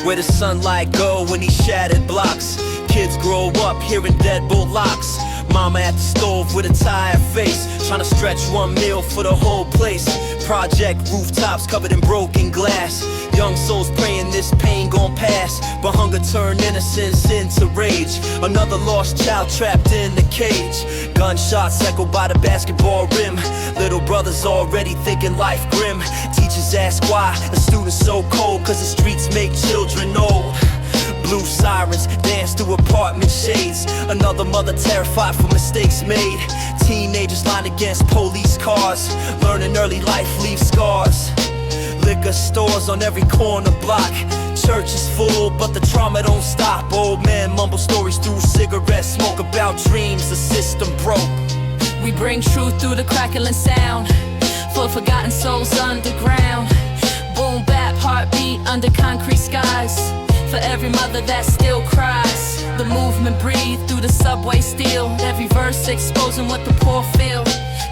Where the sunlight go when these shattered blocks. Kids grow up hearing deadbolt locks. Mama at the stove with a tired face, trying to stretch one meal for the whole place. Project rooftops covered in broken glass. Young souls praying this pain gon' pass, but hunger turned innocence into rage. Another lost child trapped in the cage. Gunshots echo by the basketball rim. Little brothers already thinking life grim. Teachers ask why the students so cold, cause the streets make children old. Blue sirens dance through apartment shades. Another mother terrified for mistakes made. Teenagers lined against police cars. Learning early life leaves scars. Liquor stores on every corner block. Church is full, but the trauma don't stop. Old man mumble stories through cigarette smoke about dreams the system broke. We bring truth through the crackling sound for forgotten souls underground. Boom bap heartbeat under concrete skies. For every mother that still cries. The movement breathe through the subway steel. Every verse exposing what the poor feel.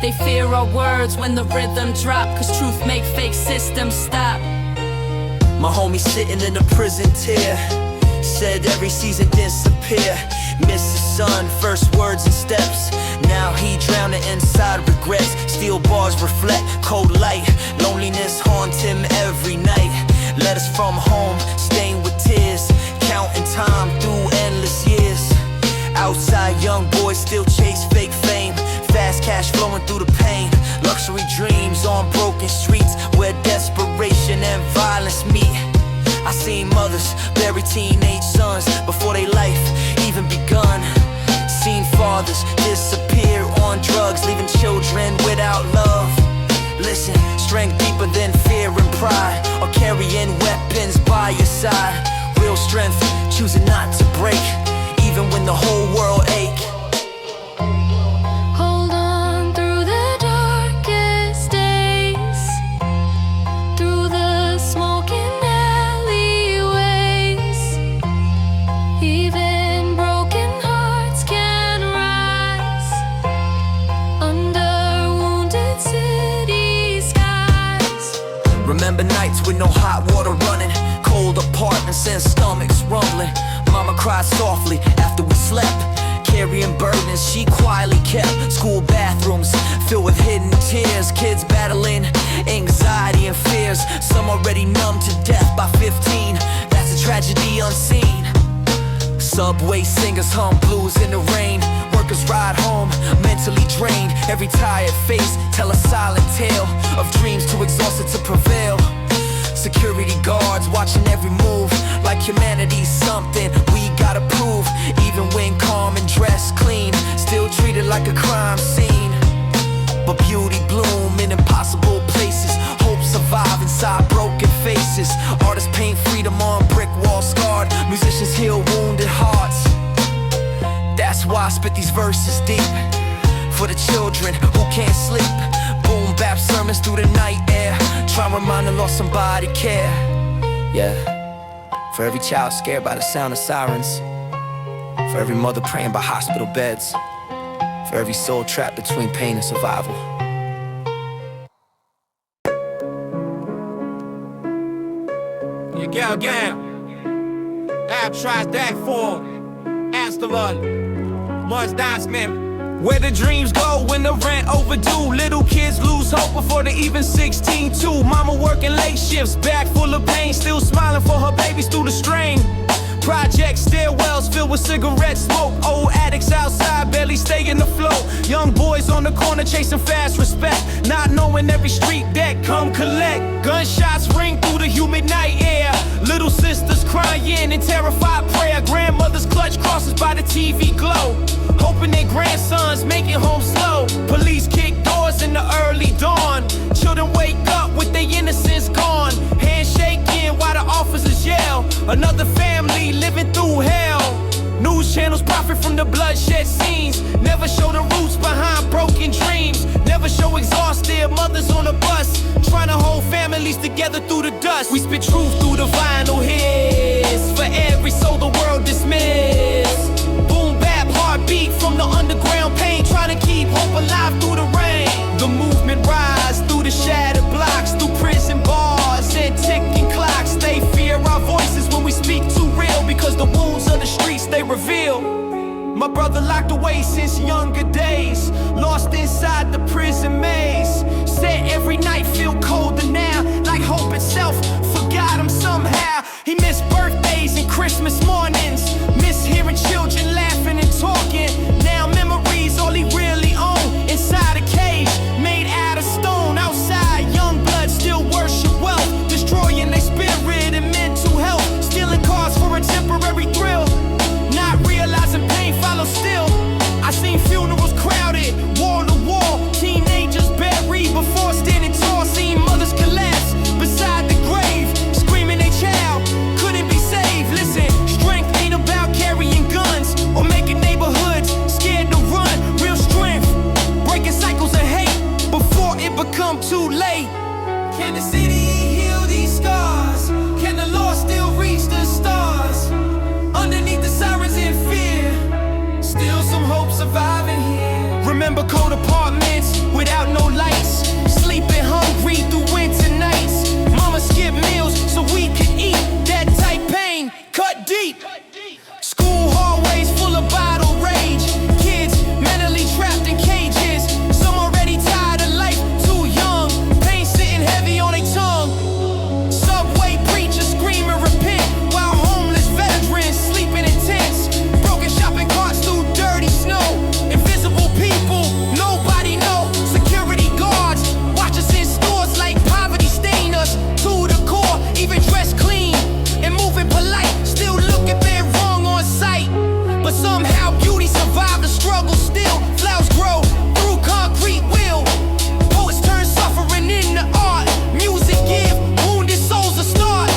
They fear our words when the rhythm drop, cause truth make fake systems stop. My homie sitting in a prison tier, said every season disappear. Miss his son, first words and steps. Now he drowning inside regrets. Steel bars reflect cold light. Loneliness haunts him every night. Letters from home stained with tears, counting time through endless years. Outside young boys still chase fake fame. Fast cash flowing through the pain. Luxury dreams on broken streets where desperation and violence meet. I seen mothers bury teenage sons before their life even begun. Seen fathers disappear on drugs, leaving children without love. Listen, strength deeper than fear and pride, or carrying weapons by your side. Real strength, choosing not to break, even when the whole world ache. Hold on through the darkest days, through the smoking alleyways. Even broken hearts can rise under wounded city skies. Remember nights with no hot water running, cold apartments and stomachs rumbling. Mama cried softly after we slept, carrying burdens she quietly kept. School bathrooms filled with hidden tears. Kids battling anxiety and fears. Some already numb to death by 15. That's a tragedy unseen. Subway singers hum blues in the rain. Workers ride home mentally drained. Every tired face tell a silent tale of dreams too exhausted to prevail. Security guards watching every move, like humanity's something we gotta prove. Even when calm and dressed clean, still treated like a crime scene. But beauty bloom in impossible places. Hope survive inside broken faces. Artists paint freedom on brick walls scarred. Musicians heal wounded hearts. That's why I spit these verses deep, for the children who can't sleep. Boom bap sermons through the night air, try to remind the lost somebody care. Yeah, for every child scared by the sound of sirens, for every mother praying by hospital beds, for every soul trapped between pain and survival. You go again. App tries that for Astalon. Once dance man. Where the dreams go when the rent overdue. Little kids lose hope before they even 16 too. Mama working late shifts, back full of pain, still smiling for her babies through the strain. Project stairwells filled with cigarette smoke. Old addicts outside barely staying afloat. Young boys on the corner chasing fast respect, not knowing every street deck come collect. Gunshots ring through the humid night air. Little sisters crying in terrified prayer. Grandmothers clutch crosses by the TV glow, hoping their grandsons make it home slow. Police kick doors in the early dawn. Children wake up with their innocence gone. Handshaking while the officers yell. Another family living through hell. News channels profit from the bloodshed scenes. Never show the roots behind broken dreams. Never show exhausted mothers on a bus, trying to hold families together through the dust. We spit truth through the vinyl hits, for every soul the world dismissed. Boom bap heartbeat from the underground pain, trying to keep hope alive through the rain. The movement rise through the shattered blocks, through prison bars and ticking clocks. They fear our voices when we speak My brother locked away since younger days, lost inside the prison maze. Said every night feel colder now, like hope itself forgot him somehow. He missed birthdays and Christmas mornings, missed hearing children laughing and talking. Now memories all he really owned, inside a cage made out of stone. Outside young blood still worship wealth, destroying their spirit and mental health, stealing cars for a temporary thrill, not realizing pain follows still. I seen funerals crowded, wall to wall, teenagers buried before standing tall. Seen mothers collapse beside the grave, screaming their child couldn't be saved. Listen, strength ain't about carrying guns or making neighborhoods scared to run. Real strength, breaking cycles of hate before it become too late. Can the city heal these scars? Can the Lord still reach the stars? Underneath the sirens and fear, still some hope surviving here. Remember cold apartments without no lights, sleeping hungry through winter nights. Mama skipped meals so we could eat. That type pain cut deep. School hallways full of bottle rage, kids mentally trapped in cages. Some already tired of life, too young, pain sitting heavy on their tongue. Subway preachers screaming repent, while homeless veterans sleeping in tents. Broken shopping carts through dirty snow, invisible people nobody know. Security guards watch us in stores like poverty stain us to the core. Even dressed clean and moving polite, still looking bad wrong on sight. But somehow beauty survived the struggle still. Flowers grow through concrete will, poets turn suffering into art. Music give wounded souls a start.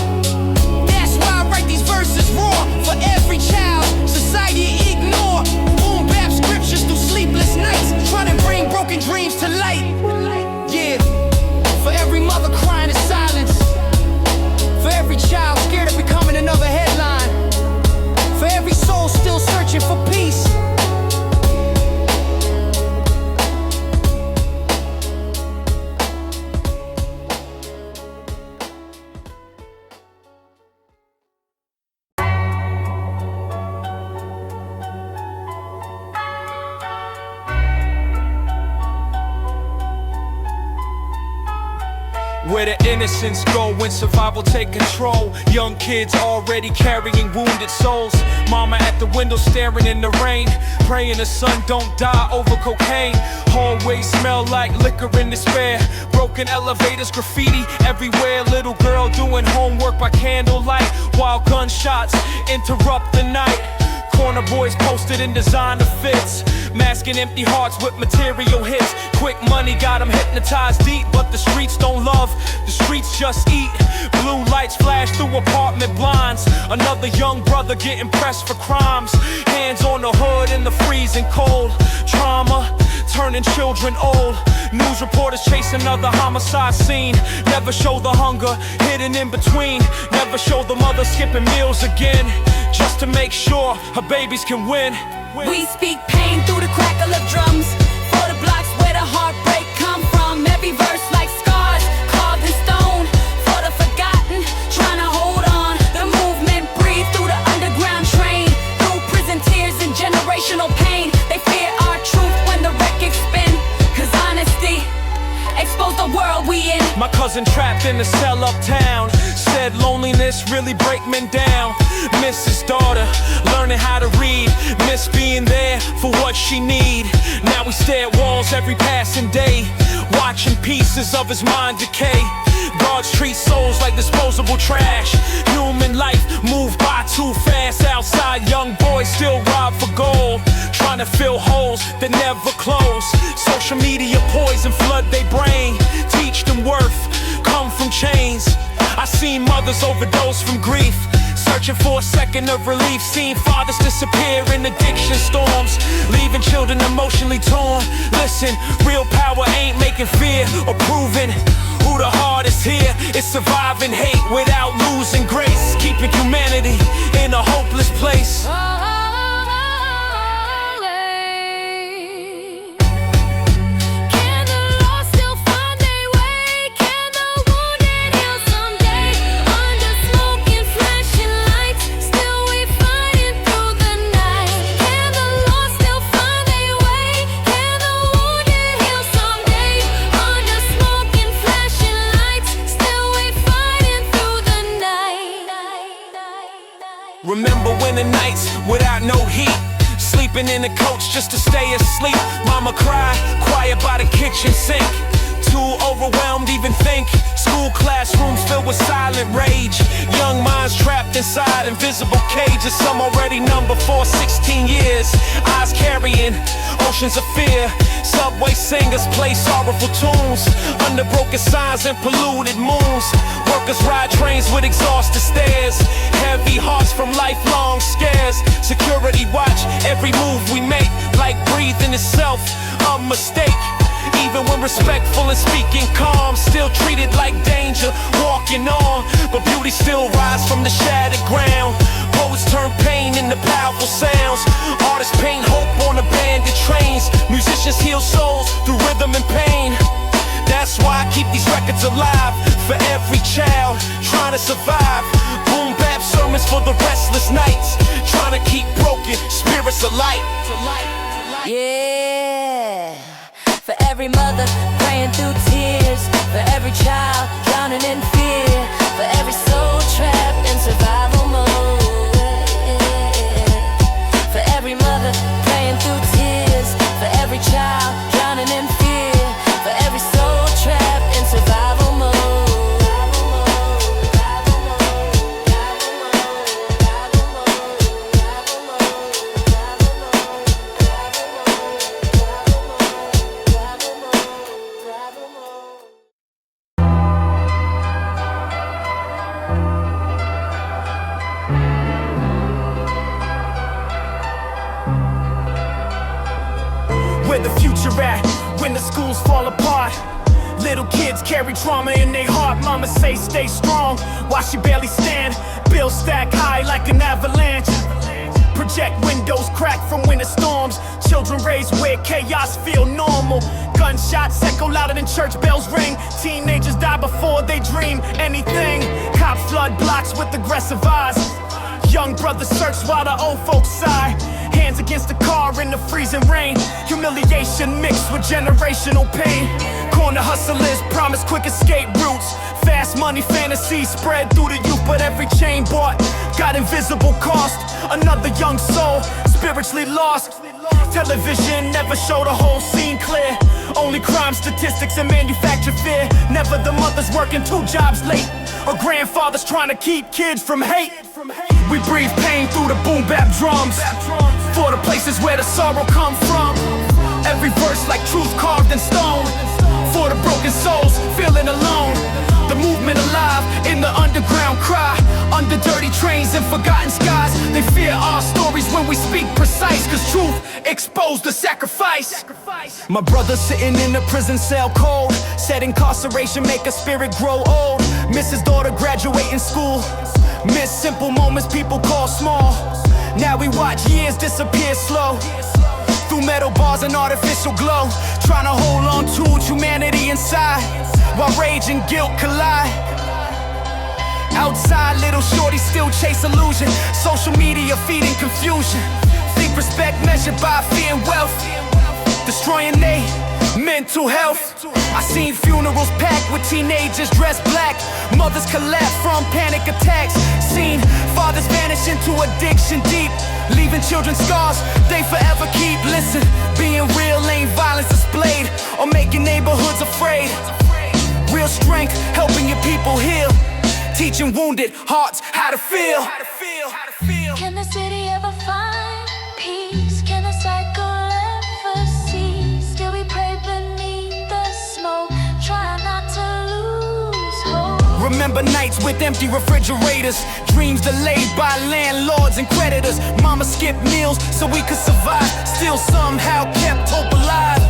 That's why I write these verses raw, for every child society ignore. Boom bap scriptures through sleepless nights, trying to bring broken dreams to light. Yeah, for every mother crying in silence, for every child scared of becoming another headline, for every soul still searching for peace. Where the innocents go when survival take control. Young kids already carrying wounded souls. Mama at the window staring in the rain, praying the son don't die over cocaine. Hallways smell like liquor in despair. Broken elevators, graffiti everywhere. Little girl doing homework by candlelight, while gunshots interrupt the night. Corner boys posted in designer fits, masking empty hearts with material hits. Quick money got them hypnotized deep, but the streets don't love, the streets just eat. Blue lights flash through apartment blinds. Another young brother getting pressed for crimes. Hands on the hood in the freezing cold. Trauma turning children old. News reporters chase another homicide scene. Never show the hunger hidden in between. Never show the mother skipping meals again, just to make sure her babies can win. We speak pain through the crackle of drums, for the blocks where the heartbreak come from. Every verse like scars carved in stone, for the forgotten trying to hold on. The movement breathe through the underground train, through prison tears and generational pain. They fear our truth when the records spin, cause honesty expose the world we in. My cousin trapped in a cell uptown said loneliness really break men down. Miss his daughter learning how to read, miss being there for what she need. Now we stare at walls every passing day, watching pieces of his mind decay. Guards treat souls like disposable trash. Human life moved by too fast. Outside young boys still rob for gold, trying to fill holes that never close. Social media poison flood their brain, teach them worth come from chains. I seen mothers overdose from grief, searching for a second of relief. Seen fathers disappear in addiction storms, leaving children emotionally torn. Listen, real power ain't making fear or proving who the hardest here. It's surviving hate without losing grace, keeping humanity in a hopeless place. Can the Lord the nights without no heat, sleeping in the coach just to stay asleep. Mama cry, quiet by the kitchen sink, too overwhelmed even think. School classrooms filled with silent rage, young minds trapped inside invisible cages. Some already numb before 16 years, eyes carrying oceans of fear. Subway singers play sorrowful tunes under broken signs and polluted moons. Workers ride trains with exhausted stares, heavy hearts from lifelong scares. Security watch every move we make, like breathing itself a mistake. Even when respectful and speaking calm, still treated like danger, walking on. But beauty still rise from the shattered ground. Poets turn pain into powerful sounds. Artists paint hope on abandoned trains. Musicians heal souls through rhythm and pain. That's why I keep these records alive for every child trying to survive. Boom bap sermons for the restless nights, trying to keep broken spirits alight. Yeah. For every mother praying through tears, for every child drowning in fear, for every soul trapped in survival mode. For every mother praying through tears, for every child drowning in fear, for every soul trapped in survival mode. Where the future at when the schools fall apart? Little kids carry trauma in their heart. Mama say stay strong while she barely stand. Bills stack high like an avalanche. Project windows crack from winter storms. Children raised where chaos feel normal. Gunshots echo louder than church bells ring. Teenagers die before they dream anything. Cops flood blocks with aggressive eyes. Young brothers search while the old folks sigh. Hands against the car in the freezing rain. Humiliation mixed with generational pain. Corner hustlers promise quick escape routes. Fast money fantasies spread through the youth, but every chain bought got invisible cost. Another young soul spiritually lost. Television never showed the whole scene clear. Only crime statistics and manufactured fear. Never the mothers working 2 jobs late, or grandfathers trying to keep kids from hate. We breathe pain through the boom bap drums, for the places where the sorrow come from. Every verse like truth carved in stone, for the broken souls feeling alone. The movement alive in the underground cry. Under dirty trains and forgotten skies, they fear our stories when we speak precise, cause truth exposed the sacrifice. My brother sitting in a prison cell cold, said incarceration make a spirit grow old. Miss his daughter graduating school, miss simple moments people call small. Now we watch years disappear slow, through metal bars and artificial glow. Trying to hold on to humanity inside, while rage and guilt collide. Outside, little shorties still chase illusion. Social media feeding confusion. Think respect measured by fear and wealth, destroying they mental health. I seen funerals packed with teenagers dressed black. Mothers collapse from panic attacks. Seen fathers vanish into addiction deep, leaving children scars they forever keep. Listen, being real ain't violence displayed, or making neighborhoods afraid. Real strength, helping your people heal, teaching wounded hearts how to feel. Can the city ever find peace? Can the cycle ever cease? Still we pray beneath the smoke, try not to lose hope. Remember nights with empty refrigerators, dreams delayed by landlords and creditors. Mama skipped meals so we could survive, still somehow kept hope alive.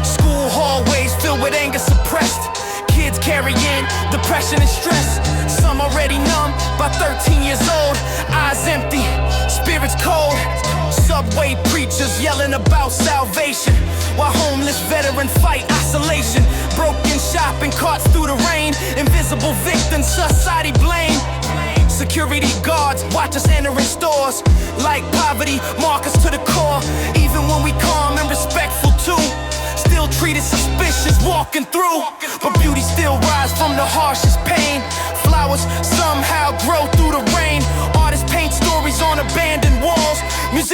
School hallways filled with anger suppressed, kids carrying depression and stress. Some already numb by 13 years old, eyes empty, spirits cold. Subway preachers yelling about salvation, while homeless veterans fight isolation. Broken shopping carts through the rain, invisible victims society blame. Security guards watch us entering stores, like poverty mark us to the core. Even when we calm and respectful too, still treated suspicious walking through. But beauty still rise from the harshest pain. Flowers somehow grow through the rain. Artists paint stories on abandoned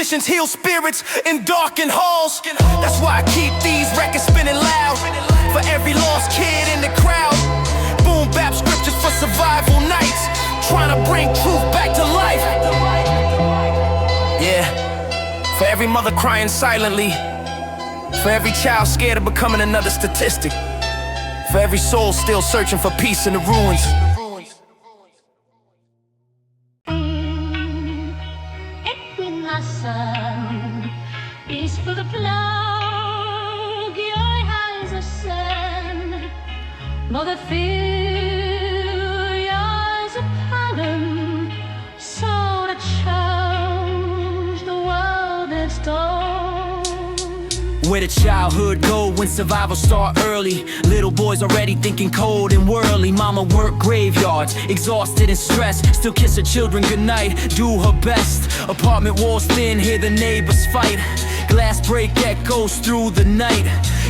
musicians heal spirits in darkened halls. That's why I keep these records spinning loud. For every lost kid in the crowd. Boom bap scriptures for survival nights. Trying to bring truth back to life. Yeah. For every mother crying silently. For every child scared of becoming another statistic. For every soul still searching for peace in the ruins. Is for the plug, your eyes are sun. Mother, fill your eyes upon them, so to change the world that's done. Where did childhood go when survival start early? Little boys already thinking cold and whirly. Mama worked graveyards, exhausted and stressed. Still kiss her children goodnight, do her best. Apartment walls thin, hear the neighbors fight. Glass break echoes through the night.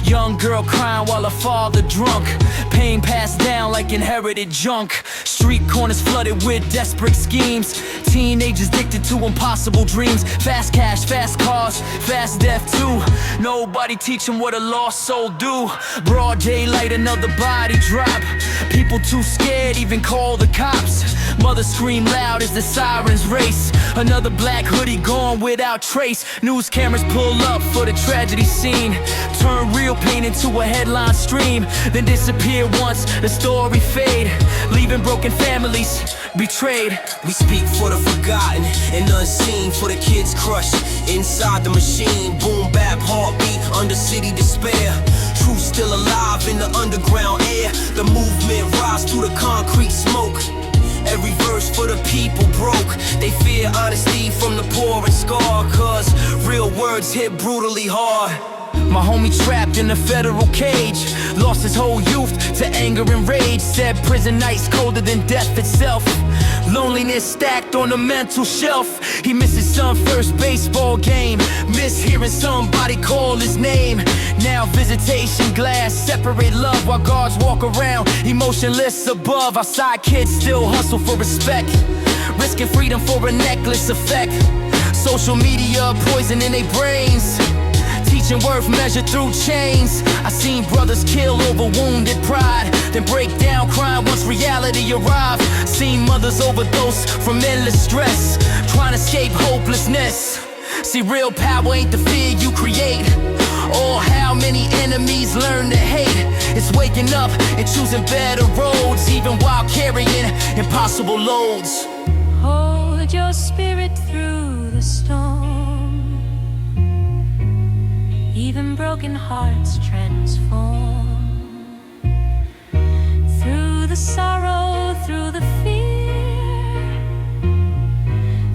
Young girl crying while her father drunk. Pain passed down like inherited junk. Street corners flooded with desperate schemes. Teenagers addicted to impossible dreams. Fast cash, fast cars, fast death too. Nobody teach them what a lost soul do. Broad daylight, another body drop. People too scared, even call the cops. Mother scream loud as the sirens race. Another black hoodie gone without trace. News cameras pull up for the tragedy scene. Turn real pain into a headline stream. Then disappear once the story fade. Leaving broken families betrayed. We speak for the forgotten and unseen. For the kids crushed inside the machine. Boom bap heartbeat under city despair. Truth still alive in the underground air. The movement rise through the concrete smoke. Every verse for the people broke. They fear honesty from the poor and scar. Cause real words hit brutally hard. My homie trapped in a federal cage. Lost his whole youth to anger and rage. Said prison nights colder than death itself. Loneliness stacked on the mental shelf. He missed his son's first baseball game. Miss hearing somebody call his name. Now visitation glass separate love while guards walk around emotionless above. Outside kids still hustle for respect, risking freedom for a necklace effect. Social media poison in their brains, teaching worth measured through chains. I seen brothers kill over wounded pride, then break down crying once reality arrived. Seen mothers overdose from endless stress, trying to escape hopelessness. See, real power ain't the fear you create, or how many enemies learn to hate. It's waking up and choosing better roads, even while carrying impossible loads. Hold your spirit through the storm. Even broken hearts transform. Through the sorrow, through the fear,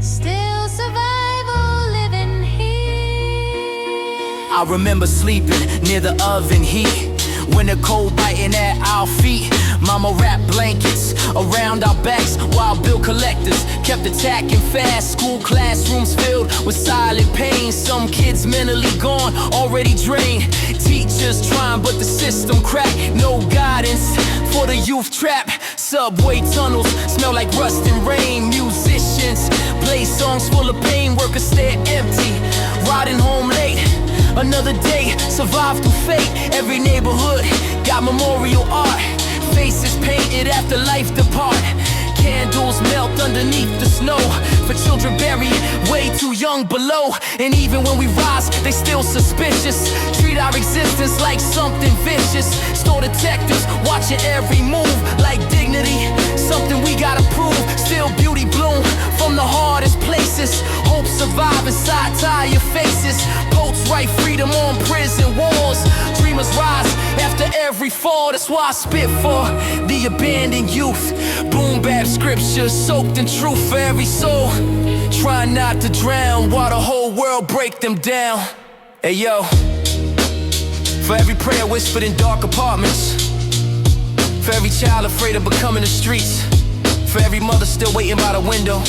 still survival living here. I remember sleeping near the oven heat, winter cold biting at our feet. Mama wrapped blankets around our backs while bill collectors kept attacking fast. School classrooms filled with silent pain. Some kids mentally gone, already drained. Teachers trying but the system cracked. No guidance for the youth trapped. Subway tunnels smell like rust and rain. Musicians play songs full of pain. Workers stare empty, riding home late. Another day, survive through fate. Every neighborhood got memorial art. Faces painted after life depart. Candles melt underneath the snow for children buried way too young below. And even when we rise, they still suspicious. Treat our existence like something vicious. Store detectives watching every move like dignity, something we gotta prove. Still beauty bloom from the hardest places. Hope survive inside tired faces. Poets write freedom on prison walls. Dreamers rise after every fall. That's why I spit for the abandoned youth. Boom bap scripture soaked in truth for every soul. Try not to drown while the whole world break them down. Hey yo, for every prayer whispered in dark apartments, for every child afraid of becoming the streets, for every mother still waiting by the window.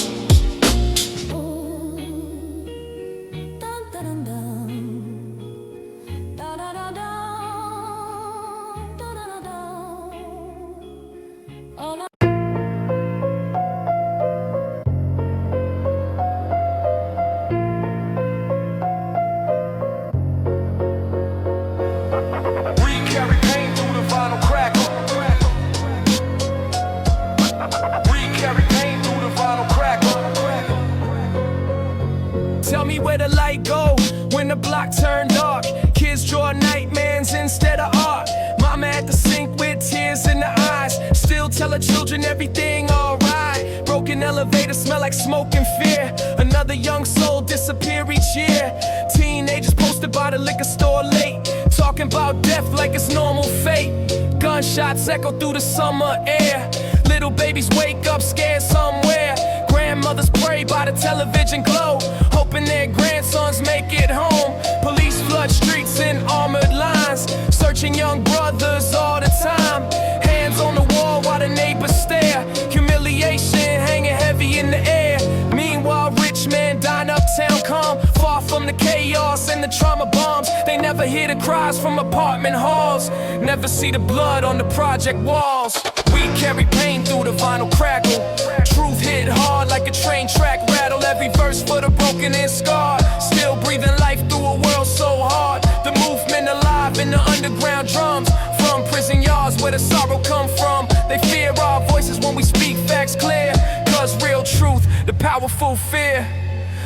see where the light go when the block turned dark. Kids draw nightmares instead of art. Mama at the sink with tears in her eyes, still tell her children everything alright. Broken elevator smell like smoke and fear. Another young soul disappear each year. Teenagers posted by the liquor store late, talking about death like it's normal fate. Gunshots echo through the summer air. Little babies wake up scared somewhere. Grandmothers pray by the television glow, hoping their grandsons make it home. Police flood streets in armored lines, searching young brothers all the time. Hands on the wall while the neighbors stare. Humiliation hanging heavy in the air. Meanwhile, rich men dine uptown calm, far from the chaos and the trauma bombs. They never hear the cries from apartment halls, never see the blood on the project walls. We carry pain through the vinyl crackle. Truth hit hard like a train track rattle. Every verse for the broken and scarred, still breathing life through a world so hard. The movement alive in the underground drums, from prison yards where the sorrow come from. They fear our voices when we speak facts clear, cause real truth, the powerful fear.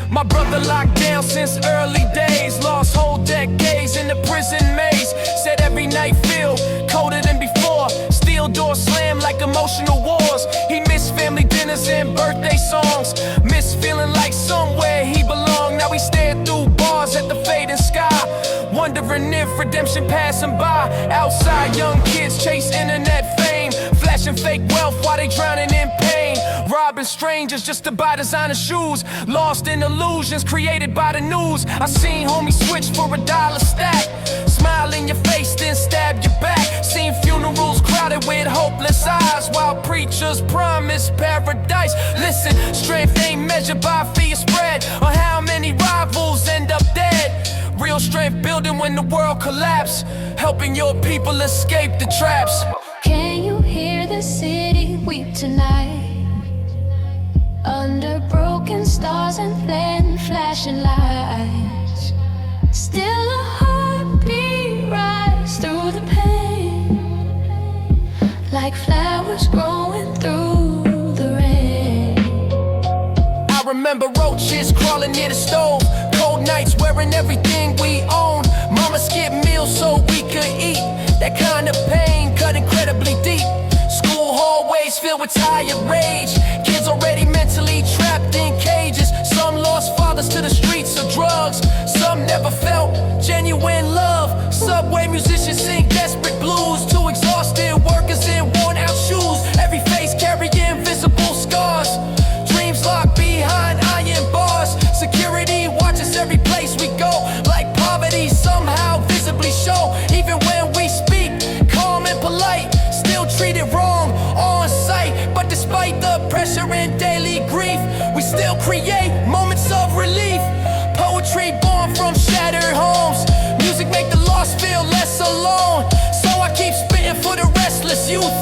My brother locked down since early days, lost whole decades in the prison maze. Said every night feel colder than before, steel doors slam like emotional wars. He missed family dinners and birthday songs, missed feeling like somewhere he belonged. Now he stared through bars at the fading sky, wondering if redemption passing by. Outside young kids chase internet fame, flashing fake wealth while they drowning in pain. Robbing strangers just to buy designer shoes, lost in illusions created by the news. I seen homies switch for $1 stack, smile in your face then stab your back. Seen funerals crowded with hopeless eyes, while preachers promise paradise. Listen, strength ain't measured by fear spread, or how many rivals end up dead. Real strength building when the world collapse, helping your people escape the traps. Can you hear the city weep tonight? Under broken stars and flaring flashing lights, still a heartbeat rise through the pain, like flowers growing through the rain. I remember roaches crawling near the stove, cold nights wearing everything we owned. Mama skipped meals so we could eat. That kind of pain cut incredibly deep. School hallways filled with tired rage, kids already mentally trapped in cages. Some lost fathers to the streets of drugs, some never felt genuine love. Subway musicians sing desperate blues to exhausted workers in worn out shoes. Every face carrying visible scars, dreams locked behind iron bars. Security watches every place we go, like poverty somehow visibly show. Even when we speak calm and polite, still treated wrong on sight. But despite the pressure and daily grief, we still create moments of relief. Poetry born from shattered homes, music make the lost feel less alone. So I keep spitting for the restless youth,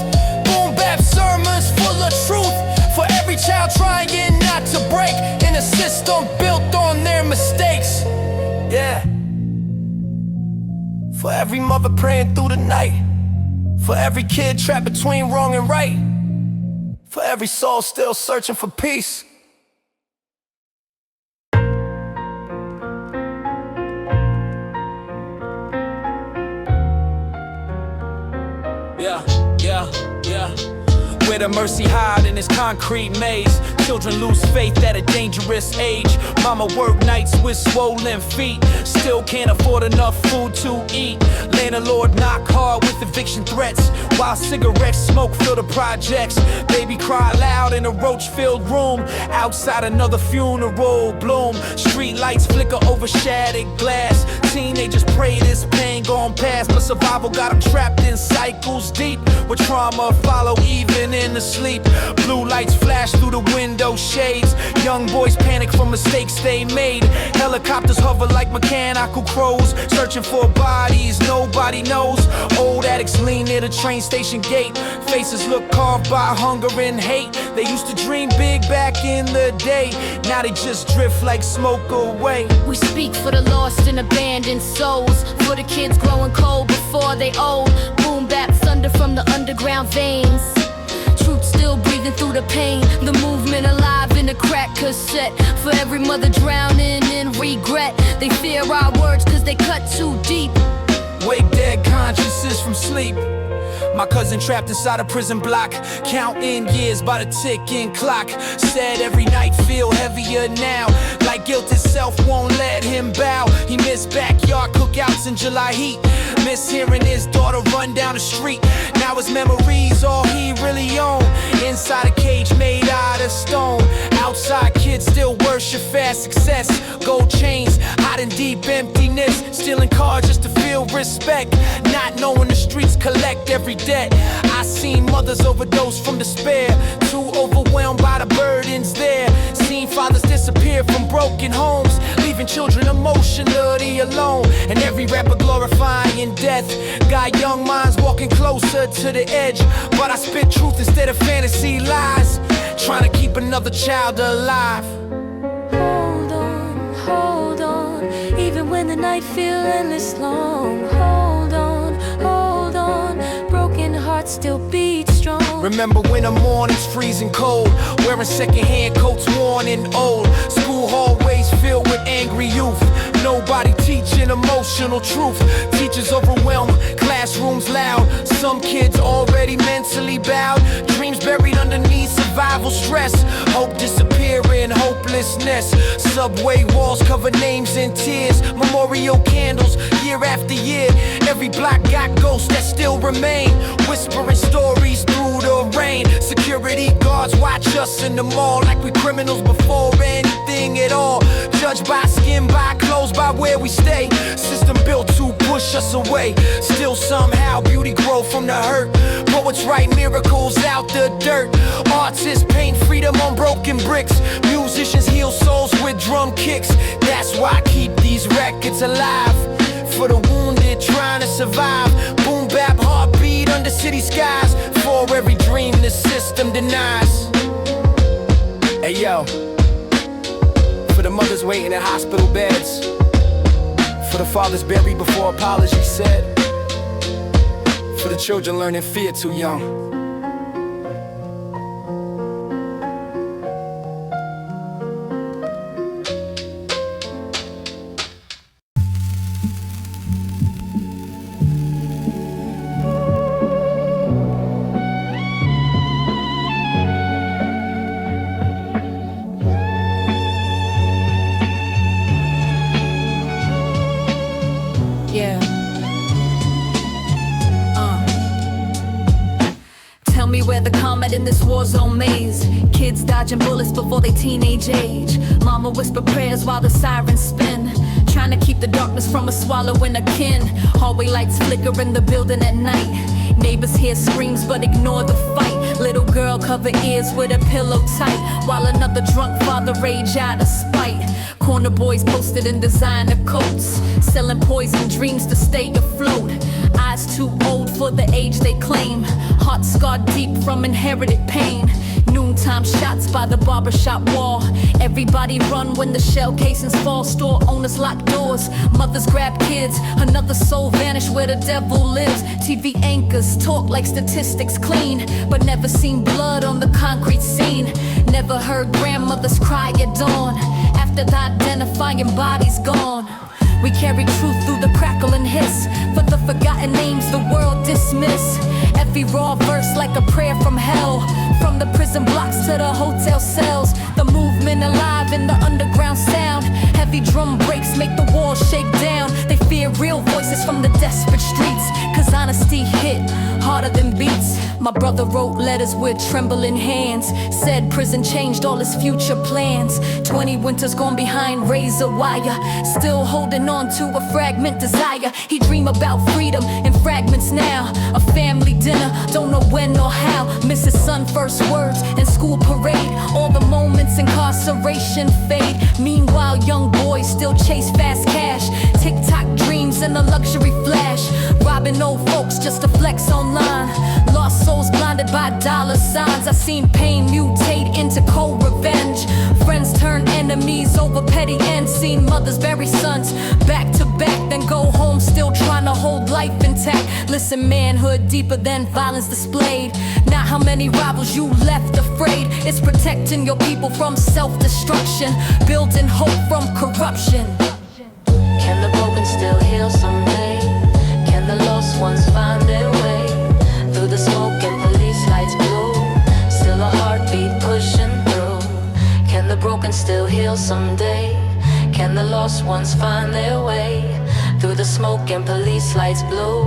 boom bap sermons full of truth. For every child trying not to break in a system built on their mistakes. Yeah. For every mother praying through the night, for every kid trapped between wrong and right, for every soul still searching for peace. Where the mercy hide in this concrete maze, children lose faith at a dangerous age. Mama work nights with swollen feet, still can't afford enough food to eat. Landlord knock hard with eviction threats, while cigarette smoke fill the projects. Baby cry loud in a roach-filled room, outside another funeral bloom. Street lights flicker over shattered glass, teenagers pray this pain gon' pass. But survival got them trapped in cycles deep, where trauma follow even in the sleep. Blue lights flash through the window shades, young boys panic from mistakes they made. Helicopters hover like mechanical crows, searching for bodies nobody knows. Old addicts lean near the train station gate, faces look carved by hunger and hate. They used to dream big back in the day, now they just drift like smoke away. We speak for the lost and abandoned souls, for the kids growing cold before they old. Boom bap thunder from the underground veins, truth still breathing through the pain. The movement alive in a crack cassette, for every mother drowning in regret. My cousin trapped inside a prison block, counting years by the ticking clock. Said every night feel heavier now, like guilt itself won't let him bow. He missed backyard cookouts in July heat, miss hearing his daughter run down the street. Now his memories all he really owned, inside a cage made out of stone. Outside kids still worship fast success, gold chains, hiding deep emptiness, stealing cars just to feel respect, not knowing the streets collect every debt. I seen mothers overdose from despair, too overwhelmed by the burdens there. Seen fathers disappear from broken homes, leaving children emotionally alone. And every rapper glorifying death, got young minds walking closer to the edge. But I spit truth instead of fantasy lies, trying to keep another child alive. Hold on, even when the night feels endless long. Hold on, broken hearts still beat strong. Remember when the morning's freezing cold, wearing secondhand coats worn and old. School hallways filled with angry youth, nobody teaching emotional truth. Teachers overwhelmed, classrooms loud, some kids already mentally bowed. Dreams buried underneath survival stress, hope disappearing, hopelessness. Subway walls cover names in tears, memorial candles year after year. Every block got ghosts that still remain, whispering stories through the rain. Security guards watch us in the mall like we criminals before anything at all. Judged by skin, by clothes, by where we stay. System built to push us away. Still somehow beauty grow from the hurt. Poets write miracles out the dirt. Artists paint freedom on broken bricks. Musicians heal souls with drum kicks. That's why I keep these records alive, for the wounded trying to survive. Boom bap heartbeat under city skies, for every dream the system denies. Hey yo, for the mothers waiting in hospital beds, for the fathers buried before apology said, for the children learning fear too young. Tell me where the comet in this war zone maze. Kids dodging bullets before they teenage age. Mama whisper prayers while the sirens spin, trying to keep the darkness from us swallowing a kin. Hallway lights flicker in the building at night. Neighbors hear screams but ignore the fight. Little girl cover ears with a pillow tight, while another drunk father rage out of spite. Corner boys posted in designer coats, selling poison dreams to stay afloat. Eyes too old for the age they claim, heart scarred deep from inherited pain. Noontime shots by the barbershop wall. Everybody run when the shell casings fall. Store owners lock doors, mothers grab kids. Another soul vanish where the devil lives. TV anchors talk like statistics clean, but never seen blood on the concrete scene. Never heard grandmothers cry at dawn after the identifying body's gone. We carry truth through the crackle and hiss, for the forgotten names the world dismiss. Every raw verse like a prayer from hell, from the prison blocks to the hotel cells. The movement alive in the underground sound. Heavy drum breaks make the walls shake down. They fear real voices from the desperate streets, cause honesty hit harder than beats. My brother wrote letters with trembling hands, said prison changed all his future plans. 20 winters gone behind razor wire, still holding on to a fragment desire. He dream about freedom in fragments now. A family dinner, don't know when or how. Miss his son first words in school parade. All the moments incarceration fade. Meanwhile young boys still chase fast cash. TikTok dreams and a luxury flash. Robbing old folks just to flex online. Lost souls blinded by dollar signs. I seen pain mutate into cold revenge. Friends turn enemies over petty ends. Seen mothers bury sons back to back, then go home still trying to hold life intact. Listen, manhood deeper than violence displayed. Not how many rivals you left afraid. It's protecting your people from self-destruction, building hope from corruption. Can the broken still heal someday? Can the lost ones find their way through the can still heal someday? Can the lost ones find their way through the smoke and police lights blue?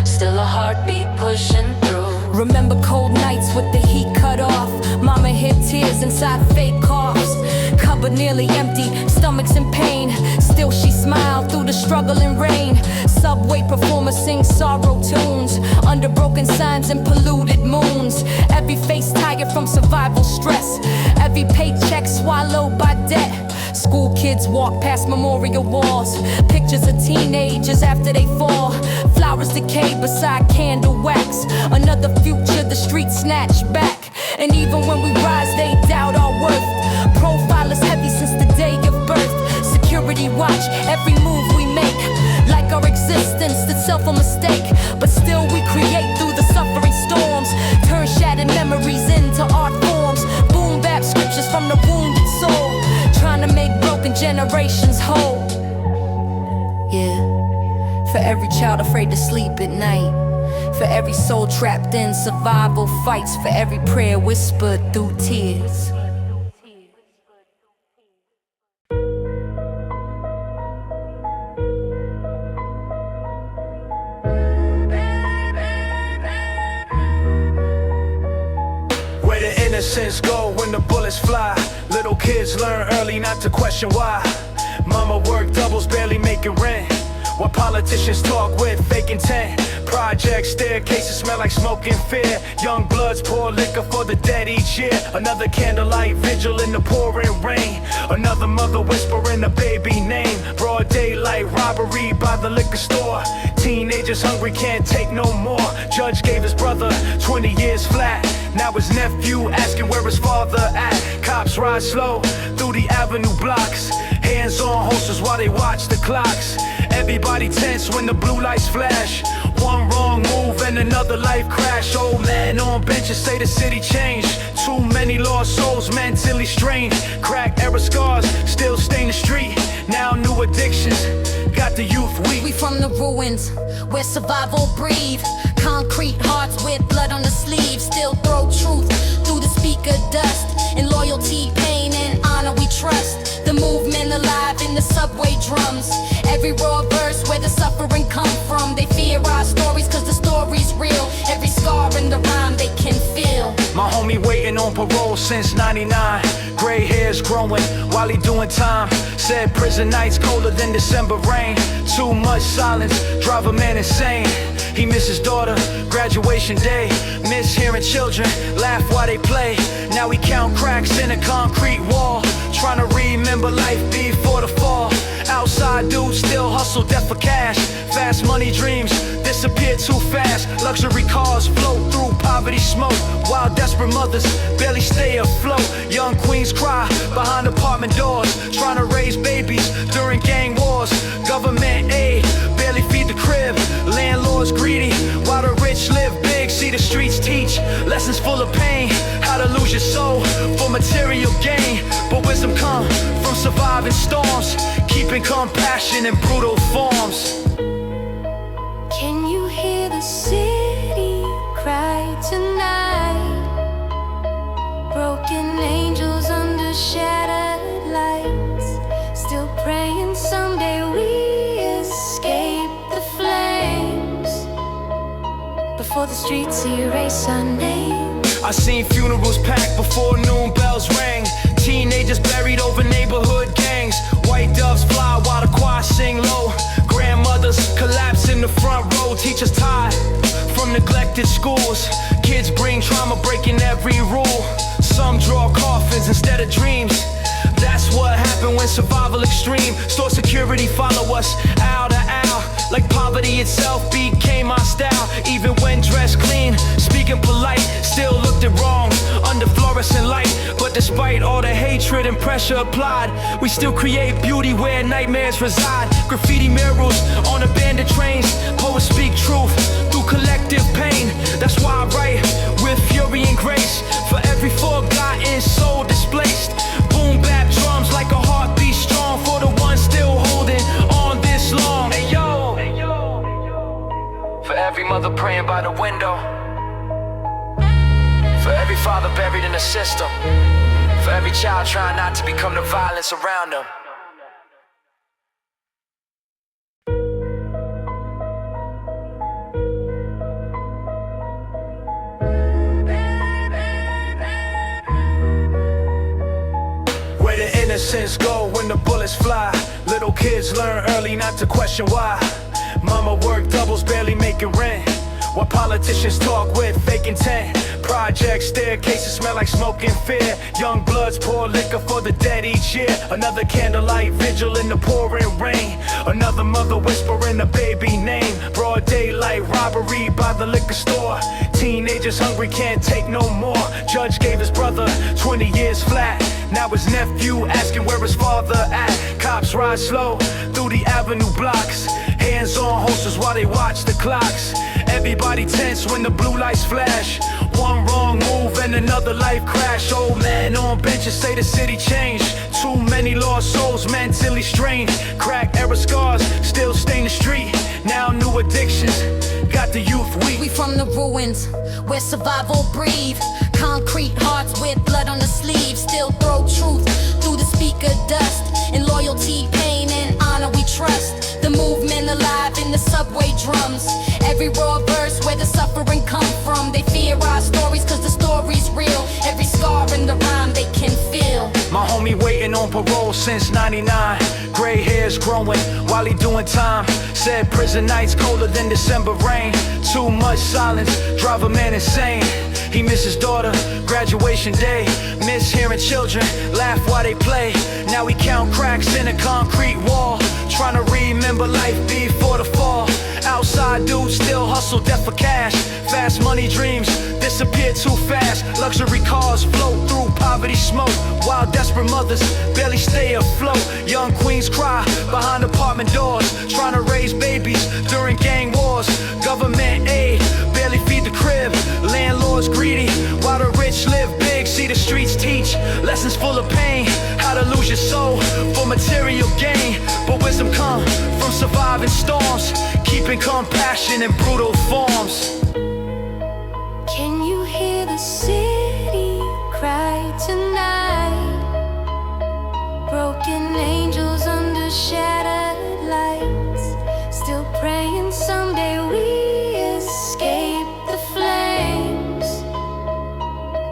Still a heartbeat pushing through. Remember cold nights with the heat cut off. Mama hid tears inside fake coughs. Cupboard nearly empty, stomachs in pain. Still she smiled through the struggle and rain. Subway performers sing sorrow tunes under broken signs and polluted moons. Every face tired from survival stress. Every paycheck swallowed by debt. School kids walk past memorial walls. Pictures of teenagers after they fall. Flowers decay beside candle wax. Another future the streets snatch back. And even when we rise, they doubt our worth. Profile is heavy since the day of birth. Security watch every move we make. Like our existence itself a mistake. But still we create through the suffering storms. Turn shattered memories into art forms. Boom bap scriptures from the wounded soul. Trying to make broken generations whole. Yeah. For every child afraid to sleep at night. For every soul trapped in survival fights. For every prayer whispered through tears. Where the innocents go when the bullets fly. Little kids learn early not to question why. Mama work doubles, barely making rent. While politicians talk with fake intent. Project staircases smell like smoke and fear. Young bloods pour liquor for the dead each year. Another candlelight vigil in the pouring rain. Another mother whispering a baby name. Broad daylight robbery by the liquor store. Teenagers hungry, can't take no more. Judge gave his brother 20 years flat. Now his nephew asking where his father at. Cops ride slow through the avenue blocks. Hands on holsters while they watch the clocks. Everybody tense when the blue lights flash. One wrong move and another life crash. Old man on benches say the city changed. Too many lost souls mentally strained. Crack era scars still stain the street. Now new addictions got the youth weak. We from the ruins where survival breathe. Concrete hearts with blood on the sleeves. Still throw truth through the speaker dust. In loyalty, pain, and honor we trust. The movement alive in the subway drums. Every raw verse where the suffering come from. They fear our stories cause the story's real. Every scar in the rhyme they can feel. My homie waiting on parole since 99. Gray hairs growing while he doing time. Said prison nights colder than December rain. Too much silence, drive a man insane. He miss his daughter, graduation day. Miss hearing children laugh while they play. Now he count cracks in a concrete wall. Trying to remember life before the fall. Outside dudes still hustle death for cash. Fast money dreams disappear too fast. Luxury cars float through poverty smoke. While desperate mothers barely stay afloat. Young queens cry behind apartment doors. Trying to raise babies during gang wars. Government aid barely feed the crib. Landlords greedy while the rich live big. See the streets teach lessons full of pain. How to lose your soul for material gain. But wisdom come from surviving storms. Keeping compassion in brutal forms. Can you hear the city cry tonight? Broken angels under shattered lights. Still praying someday we escape the flames. Before the streets erase our names. I seen funerals packed before noon bells rang. Teenagers buried over neighborhood gangs. White doves fly while the choir sing low. Grandmothers collapse in the front row. Teachers tired from neglected schools. Kids bring trauma, breaking every rule. Some draw coffins instead of dreams. That's what happened when survival extreme. Store security follow us hour to hour. Like poverty itself became our style. Even when dressed clean, speaking polite, still looked it wrong under fluorescent light. But despite all the hatred and pressure applied, we still create beauty where nightmares reside. Graffiti murals on abandoned trains. Poets speak truth through collective pain. That's why I write with fury and grace. For every forgotten soul displaced. Boom bap drums like a heartbeat strong. For the ones still holding on this long. Hey yo. For every mother praying by the window. For every father buried in the system. For every child trying not to become the violence around them. Where the innocence go when the bullets fly? Little kids learn early not to question why. Mama work doubles, barely making rent, while politicians talk with fake intent. Project staircases smell like smoke and fear. Young bloods pour liquor for the dead each year. Another candlelight vigil in the pouring rain. Another mother whispering a baby name. Broad daylight robbery by the liquor store. Teenagers hungry, can't take no more. Judge gave his brother 20 years flat. Now his nephew asking where his father at. Cops ride slow through the avenue blocks. Hands on holsters while they watch the clocks. Everybody tense when the blue lights flash. One wrong move and another life crash. Old man on benches say the city changed. Too many lost souls mentally strained. Crack era scars still stain the street. Now new addictions got the youth weak. We from the ruins where survival breathe. Concrete hearts with blood on the sleeves. Still throw truth through the speaker dust. In loyalty, pain, and honor we trust. The movement alive in the subway drums. Every raw verse where the suffering come from. They fear our stories cause the story's real. Every scar in the rhyme they can feel. My homie waiting on parole since 99. Gray hairs growing while he doing time. Said prison nights colder than December rain. Too much silence, drive a man insane. He miss his daughter, graduation day. Miss hearing children laugh while they play. Now he count cracks in a concrete wall. Trying to remember life before the fall. Outside dudes still hustle death for cash. Fast money dreams disappear too fast. Luxury cars float through poverty smoke, while desperate mothers barely stay afloat. Young queens cry behind apartment doors, trying to raise babies during gang wars. Government aid barely feed the crib. Landlords greedy while the rich live big. See the streets teach lessons full of pain. How to lose your soul for material gain. But wisdom come from surviving storms, keeping compassion in brutal forms. Can you hear the city cry tonight? Broken angels under shattered lights, still praying someday we escape the flames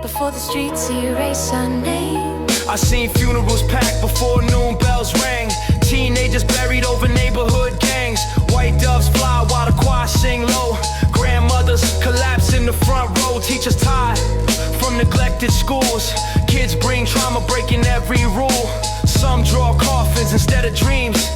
before the streets erase our names. I seen funerals packed before noon bells rang. Teenagers buried over neighborhood gangs. White doves fly while the choir sing low. Grandmothers collapse in the front row. Teachers tired from neglected schools. Kids bring trauma, breaking every rule. Some draw coffins instead of dreams.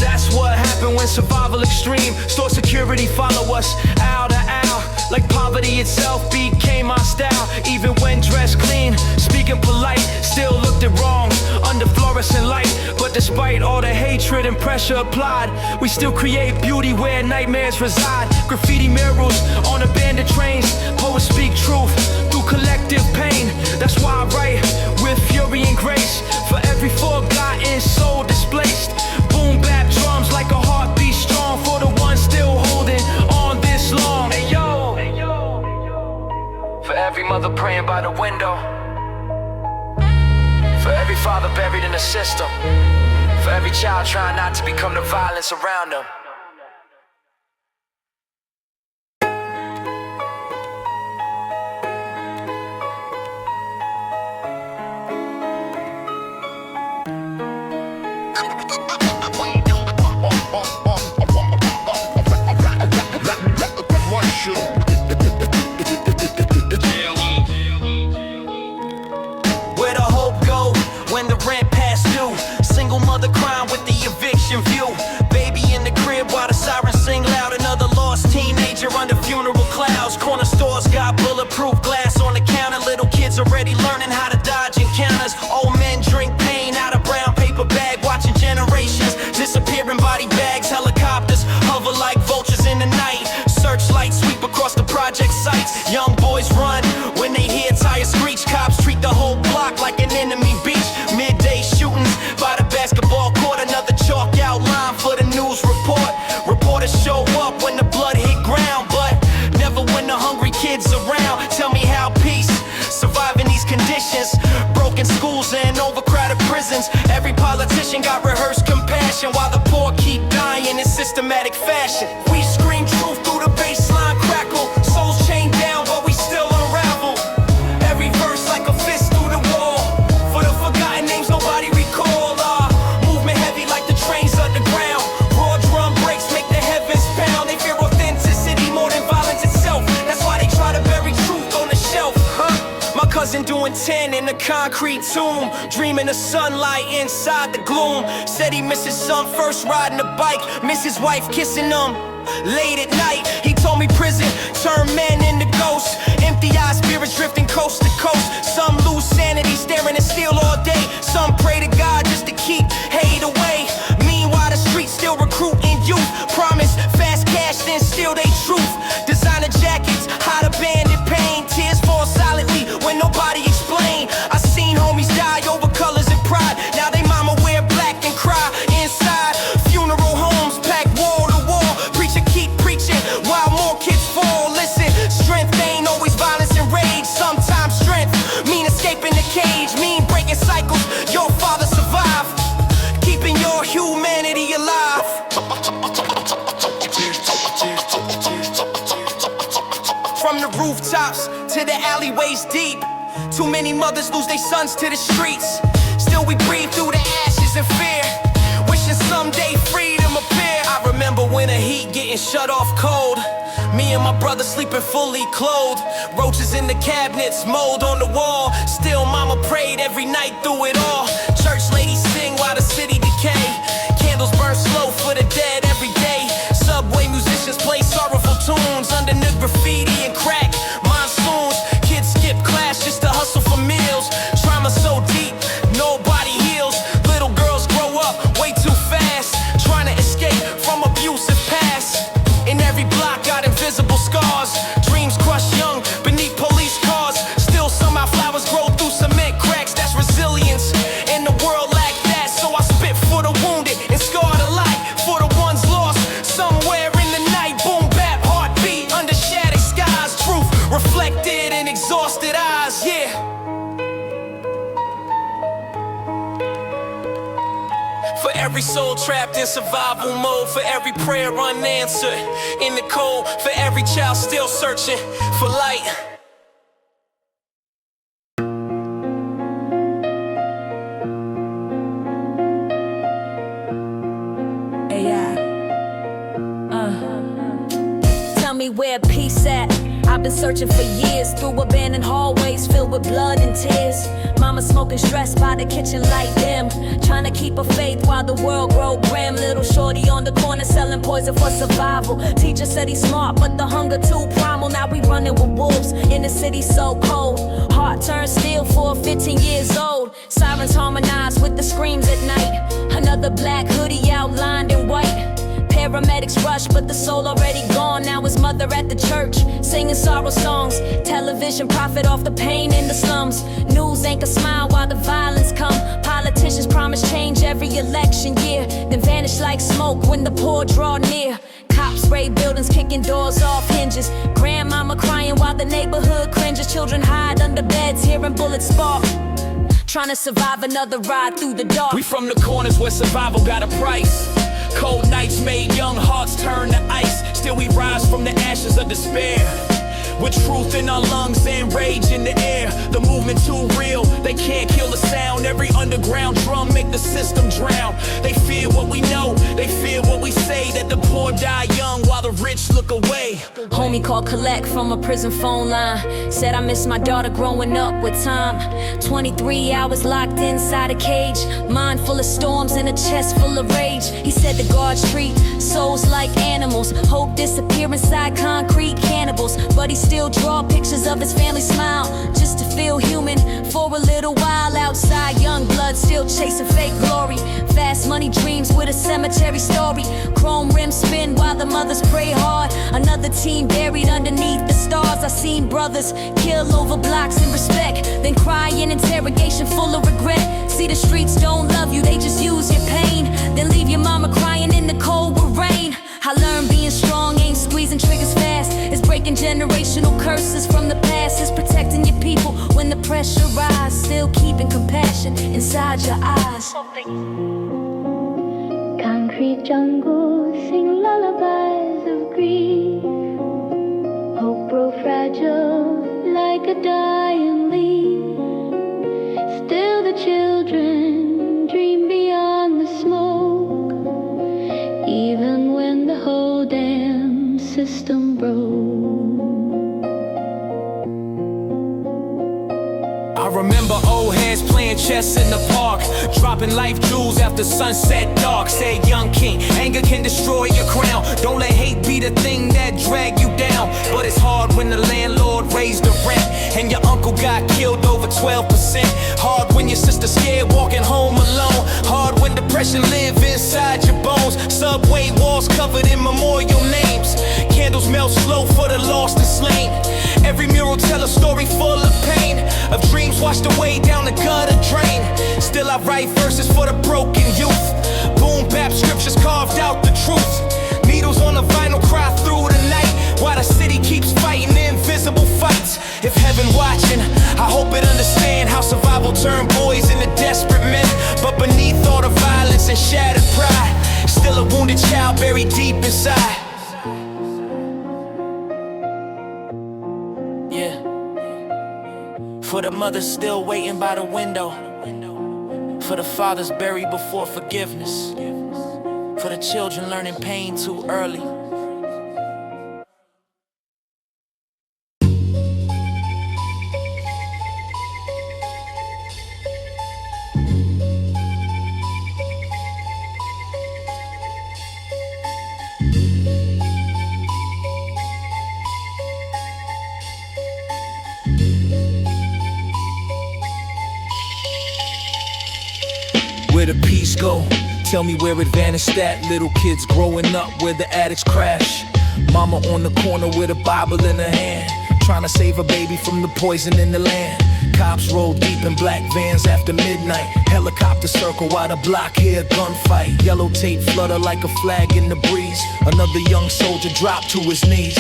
That's what happened when survival extreme. Store security follow us hour to hour. Like poverty itself became our style. Even when dressed clean, speaking polite, still looked it wrong under fluorescent light. But despite all the hatred and pressure applied, we still create beauty where nightmares reside. Graffiti murals on abandoned trains. Poets speak truth through collective pain. That's why I write with fury and grace. For every forgotten soul displaced. Boom bap drums like a heartbeat strong. For the ones still holding on this long. Hey yo, hey yo. For every mother praying by the window. For every father buried in the system. For every child trying not to become the violence around them. Where the hope go when the rent past due? Single mother crying with the eviction view. Baby in the crib while the sirens sing loud. Another lost teenager under funeral clouds. Corner stores got bulletproof glass on the counter. Little kids already learning how to dodge encounters. Old men drink pain out of brown paper bag. Watching generations disappear in body bags. Helicopters hover like vultures in the night. Searchlights sweep across the project sites. Young boys run when they hear tires screech. Cops treat the whole block like an enemy beach. Midday shootings by the basketball court. Another chalk outline for the news report. Reporters show up when the blood hit ground, but never when the hungry kids around. Tell me how peace surviving these conditions. Broken vacant schools and overcrowded prisons. Every politician got rehearsed compassion, while the poor keep dying in systematic fashion. We scream truth through the baseline crackle. Souls chained down, but we still unravel. Every verse like a fist through the wall. For the forgotten names nobody recall. Movement heavy like the trains underground. Raw drum breaks make the heavens pound. They fear authenticity more than violence itself. That's why they try to bury truth on the shelf. My cousin doing 10 in a concrete tomb, dreaming of sunlight inside the gloom. Said he missed his son first riding a bike, miss his wife kissing him late at night. He told me prison turned men into ghosts. Empty-eyed spirits drifting coast to coast. Some lose sanity staring at steel all day. Some pray to God just to keep hate away. Meanwhile the streets still recruiting youth. Promise fast cash then steal they truth. Designer jackets hide abandoned pain. Tears fall silently when nobody explain. I seen homies die over colors and pride. Now they mama wear black and cry inside funeral homes packed wall to wall. Preacher keep preaching while more kids fall. Listen, strength ain't always violence and rage. Sometimes strength mean escaping the cage, mean breaking cycles. Your father survived, keeping your humanity alive. From the rooftops to the alleyways deep, too many mothers lose their sons to the streets. Still we breathe through the ashes and fear, wishing someday freedom appear. I remember winter heat getting shut off cold. Me and my brother sleeping fully clothed. Roaches in the cabinets, mold on the wall. Still mama prayed every night through it all. Church ladies sing while the city decay. Candles burn slow for the dead every day. Subway musicians play sorrowful tunes under the graffiti and crack monsoons. Kids skip class just to hustle for meals. Trauma so deep, nobody heals. Little girls grow up way too fast, trying to escape from abusive past. In every block got invisible scars. Dreams crushed young beneath police cars. Still somehow flowers grow through cement cracks. That's resilience in the world like that. So I spit for the wounded and scarred alike. For the ones lost somewhere in the night. Boom bap heartbeat under shattered skies. Truth reflected in exhausted eyes. Yeah. For every soul trapped in survival mode, for every prayer unanswered in the cold, for every child still searching for light. Tell me where peace at. I've been searching for years through abandoned hallways filled with blood and tears. Mama smoking, stressed by the kitchen light dim, trying to keep her faith while the world grow grim. Little shorty on the corner selling poison for survival. Teacher said he's smart, but the hunger too primal. Now we running with wolves in the city so cold. Heart turned steel for 15 years old. Sirens harmonize with the screams at night. Another black hoodie outlined in white. Paramedics rush, but the soul already gone. Now his mother at the church, singing sorrow songs. Television profit off the pain in the slums. News anchor smile while the violence come. Politicians promise change every election year, then vanish like smoke when the poor draw near. Cops raid buildings, kicking doors off hinges. Grandmama crying while the neighborhood cringes. Children hide under beds, hearing bullets spark, trying to survive another ride through the dark. We from the corners where survival got a price. Cold nights made young hearts turn to ice. Still we rise from the ashes of despair, with truth in our lungs and rage in the air. The movement too real, they can't kill the sound. Every underground drum make the system drown. They fear what we know, they fear what we say. That the poor die young while the rich look away. Homie called collect from a prison phone line. Said I miss my daughter growing up with time. 23 hours locked inside a cage. Mind full of storms and a chest full of rage. He said the guards treat souls like animals. Hope disappear inside concrete cannibals. But he still draw pictures of his family smile, just to feel human for a little while. Outside young blood still chasing fake glory. Fast money dreams with a cemetery story. Chrome rims spin while the mothers pray hard. Another teen buried underneath the stars. I seen brothers kill over blocks in respect, then cry in interrogation full of regret. See the streets don't love you, they just use your pain, then leave your mama crying in the cold with rain. I learned being strong ain't squeezing triggers fast. It's breaking generational curses from the past. It's protecting your people when the pressure rise. Still keeping compassion. passion inside your eyes. Concrete jungles sing lullabies of grief. Hope grow fragile like a dying leaf. Still the children dream beyond the smoke, even when the whole damn system broke. I remember old heads playing chess in the park, dropping life jewels after sunset dark. Said young king, anger can destroy your crown. Don't let hate be the thing that drag you down. But it's hard when the landlord raised the rent and your uncle got killed over 12%. Hard when your sister scared walking home alone. Hard when depression live inside your bones. Subway walls covered in memorial names. Candles melt slow for the lost and slain. Every mural tell a story full of pain, of dreams washed away down the gutter drain. Still I write verses for the broken youth. Boom bap scriptures carved out the truth. Needles on the vinyl cry through the night, while the city keeps fighting invisible fights. If heaven watching, I hope it understand how survival turned boys into desperate men. But beneath all the violence and shattered pride, still a wounded child buried deep inside. Yeah. For the mothers still waiting by the window, for the fathers buried before forgiveness, for the children learning pain too early. Where the peace go? Tell me where it vanished at. Little kids growing up where the addicts crash. Mama on the corner with a Bible in her hand, trying to save a baby from the poison in the land. Cops roll deep in black vans after midnight. Helicopter circle while the block hear gunfight. Yellow tape flutter like a flag in the breeze. Another young soldier dropped to his knees.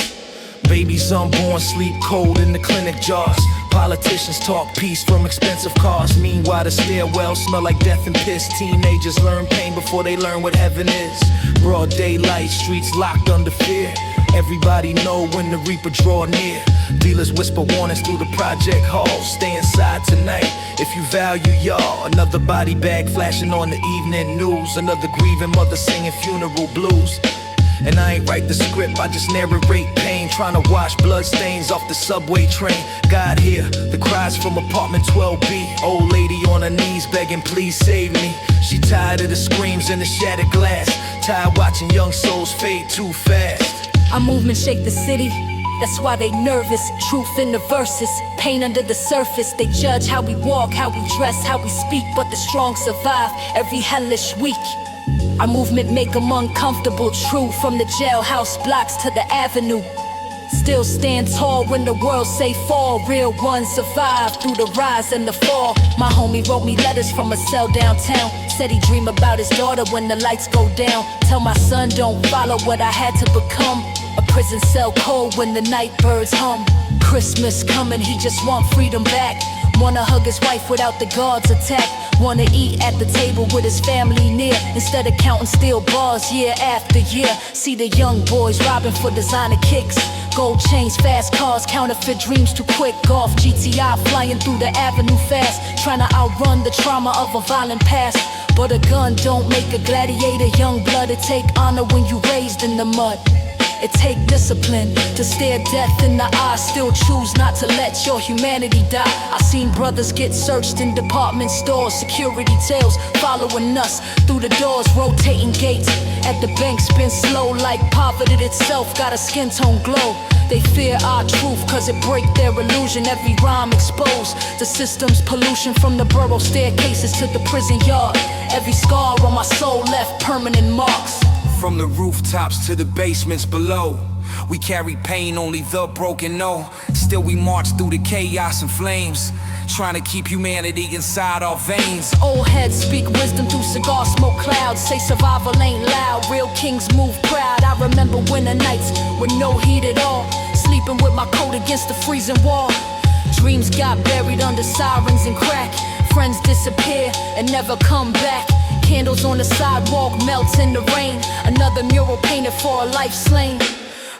Babies unborn sleep cold in the clinic jars. Politicians talk peace from expensive cars. Meanwhile the stairwells smell like death and piss. Teenagers learn pain before they learn what heaven is. Broad daylight, streets locked under fear. Everybody know when the reaper draw near. Dealers whisper warnings through the project halls. Stay inside tonight if you value y'all. Another body bag flashing on the evening news. Another grieving mother singing funeral blues. And I ain't write the script, I just narrate pain. Trying to wash blood stains off the subway train. God hear the cries from apartment 12B. Old lady on her knees begging please save me. She tired of the screams and the shattered glass. Tired watching young souls fade too fast. Our movement shake the city, that's why they nervous. Truth in the verses, pain under the surface. They judge how we walk, how we dress, how we speak. But the strong survive every hellish week. Our movement make them uncomfortable, true. From the jailhouse blocks to the avenue. Still stand tall when the world say fall. Real ones survive through the rise and the fall. My homie wrote me letters from a cell downtown. Said he dream about his daughter when the lights go down. Tell my son don't follow what I had to become. A prison cell cold when the night birds hum. Christmas coming, he just want freedom back. Wanna hug his wife without the guards attack. Wanna eat at the table with his family near, instead of counting steel bars year after year. See the young boys robbing for designer kicks. Gold chains, fast cars, counterfeit dreams too quick. Golf, GTI flying through the avenue fast. Trying to outrun the trauma of a violent past. But a gun don't make a gladiator. Young blood, it take honor when you raised in the mud. It take discipline to stare death in the eye. Still choose not to let your humanity die. I seen brothers get searched in department stores. Security tails following us through the doors. Rotating gates at the bank spin slow. Like poverty itself got a skin tone glow. They fear our truth cause it break their illusion. Every rhyme exposed the system's pollution. From the borough staircases to the prison yard. Every scar on my soul left permanent marks. From the rooftops to the basements below, we carry pain only the broken know. Still we march through the chaos and flames, trying to keep humanity inside our veins. Old heads speak wisdom through cigar smoke clouds. Say survival ain't loud, real kings move proud. I remember winter nights with no heat at all, sleeping with my coat against the freezing wall. Dreams got buried under sirens and crack. friends disappear and never come back. Candles on the sidewalk melts in the rain. Another mural painted for a life slain.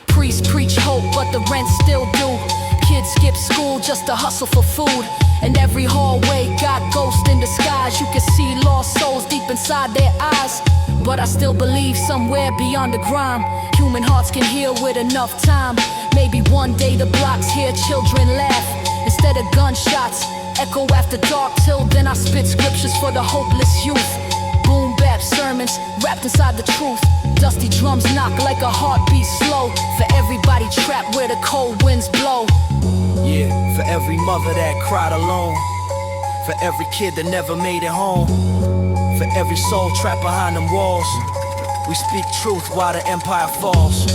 Priests preach hope, but the rent still due. Kids skip school just to hustle for food. And every hallway got ghosts in disguise. You can see lost souls deep inside their eyes. But I still believe somewhere beyond the grime, human hearts can heal with enough time. Maybe one day the blocks hear children laugh instead of gunshots echo after dark. Till then I spit scriptures for the hopeless youth. Boom bap sermons wrapped inside the truth. Dusty drums knock like a heartbeat slow. For everybody trapped where the cold winds blow. Yeah, for every mother that cried alone, for every kid that never made it home, for every soul trapped behind them walls, we speak truth while the empire falls.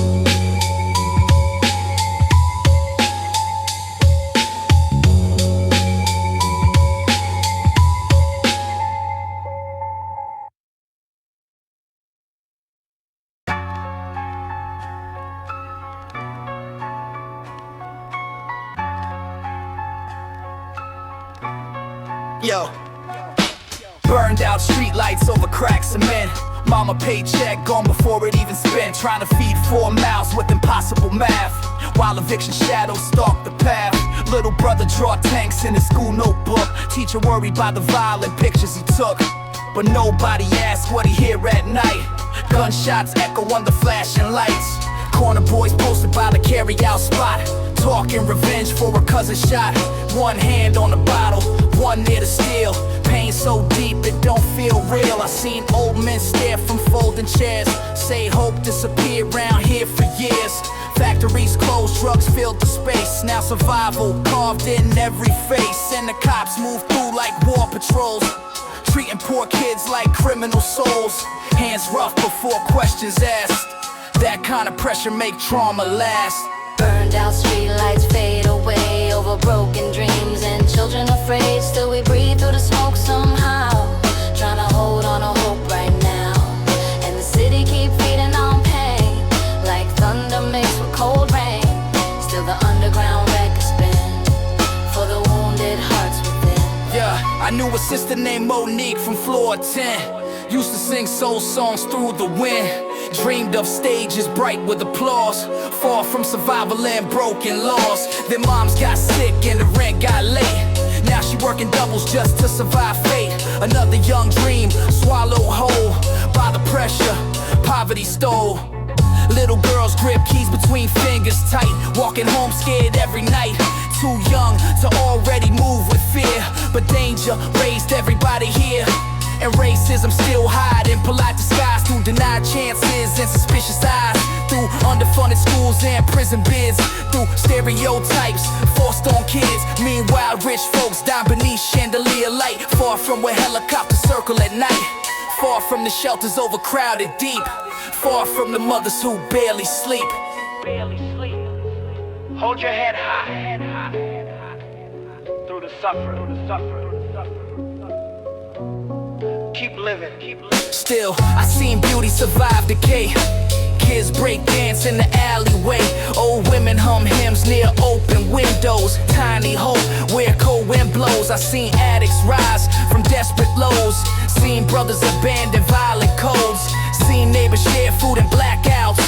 Yo, burned out streetlights over cracked cement. Mama paycheck gone before it even spent. Trying to feed 4 mouths with impossible math, while eviction shadows stalk the path. Little brother draw tanks in his school notebook. Teacher worried by the violent pictures he took, but nobody asked what he hear at night. Gunshots echo under flashing lights. Corner boys posted by the carry-out spot, talking revenge for a cousin shot. One hand on the bottle, one near the steel. Pain so deep it don't feel real. I seen old men stare from folding chairs, say hope disappeared around here for years. Factories closed, drugs filled the space. Now survival carved in every face. And the cops move through like war patrols, treating poor kids like criminal souls. Hands rough before questions asked. That kind of pressure make trauma last. Burned out streetlights fade away over broken dreams and children afraid. Still we breathe through the smoke somehow, trying to hold on to hope right now. And the city keep feeding on pain, like thunder mixed with cold rain. Still the underground records spin for the wounded hearts within. Yeah, I knew a sister named Monique from floor 10. Used to sing soul songs through the wind. Dreamed of stages bright with applause, far from survival and broken laws. Their moms got sick and the rent got late. Now she working doubles just to survive fate. Another young dream swallowed whole by the pressure poverty stole. Little girls grip keys between fingers tight, walking home scared every night. Too young to already move with fear, but danger raised everybody here. And racism still hide in polite disguise, through denied chances and suspicious eyes, through underfunded schools and prison bids, through stereotypes forced on kids. Meanwhile, rich folks die beneath chandelier light, far from where helicopters circle at night, far from the shelters overcrowded deep, far from the mothers who barely sleep. Hold your head high through the suffering. Keep living. Still, I seen beauty survive decay. Kids break dance in the alleyway. Old women hum hymns near open windows. Tiny hope where cold wind blows. I seen addicts rise from desperate lows. Seen brothers abandon violent codes. Seen neighbors share food and blackouts,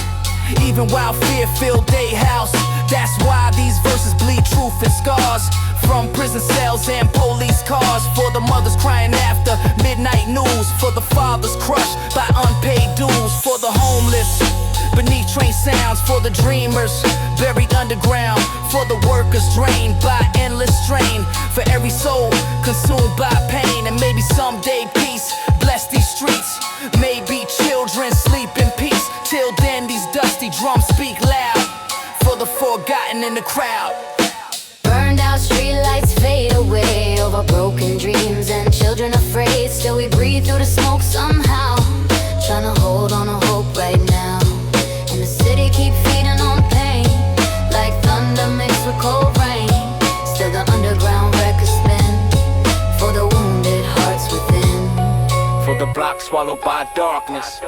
even while fear filled their house. That's why these verses bleed truth and scars from prison cells and police cars. For the mothers crying after midnight news, for the fathers crushed by unpaid dues, for the homeless beneath train sounds, for the dreamers buried underground, for the workers drained by endless strain, for every soul consumed by pain. And maybe someday peace bless these streets, maybe children sleep in peace. Till then these dusty drums speak loud for the forgotten in the crowd. Burned out streetlights fade away over broken dreams and children afraid. Still we breathe through the smoke somehow, trying to hold on to hope right now. And the city keep feeding on pain, like thunder mixed with cold rain. Still the underground records spin for the wounded hearts within. For the block swallowed by darkness.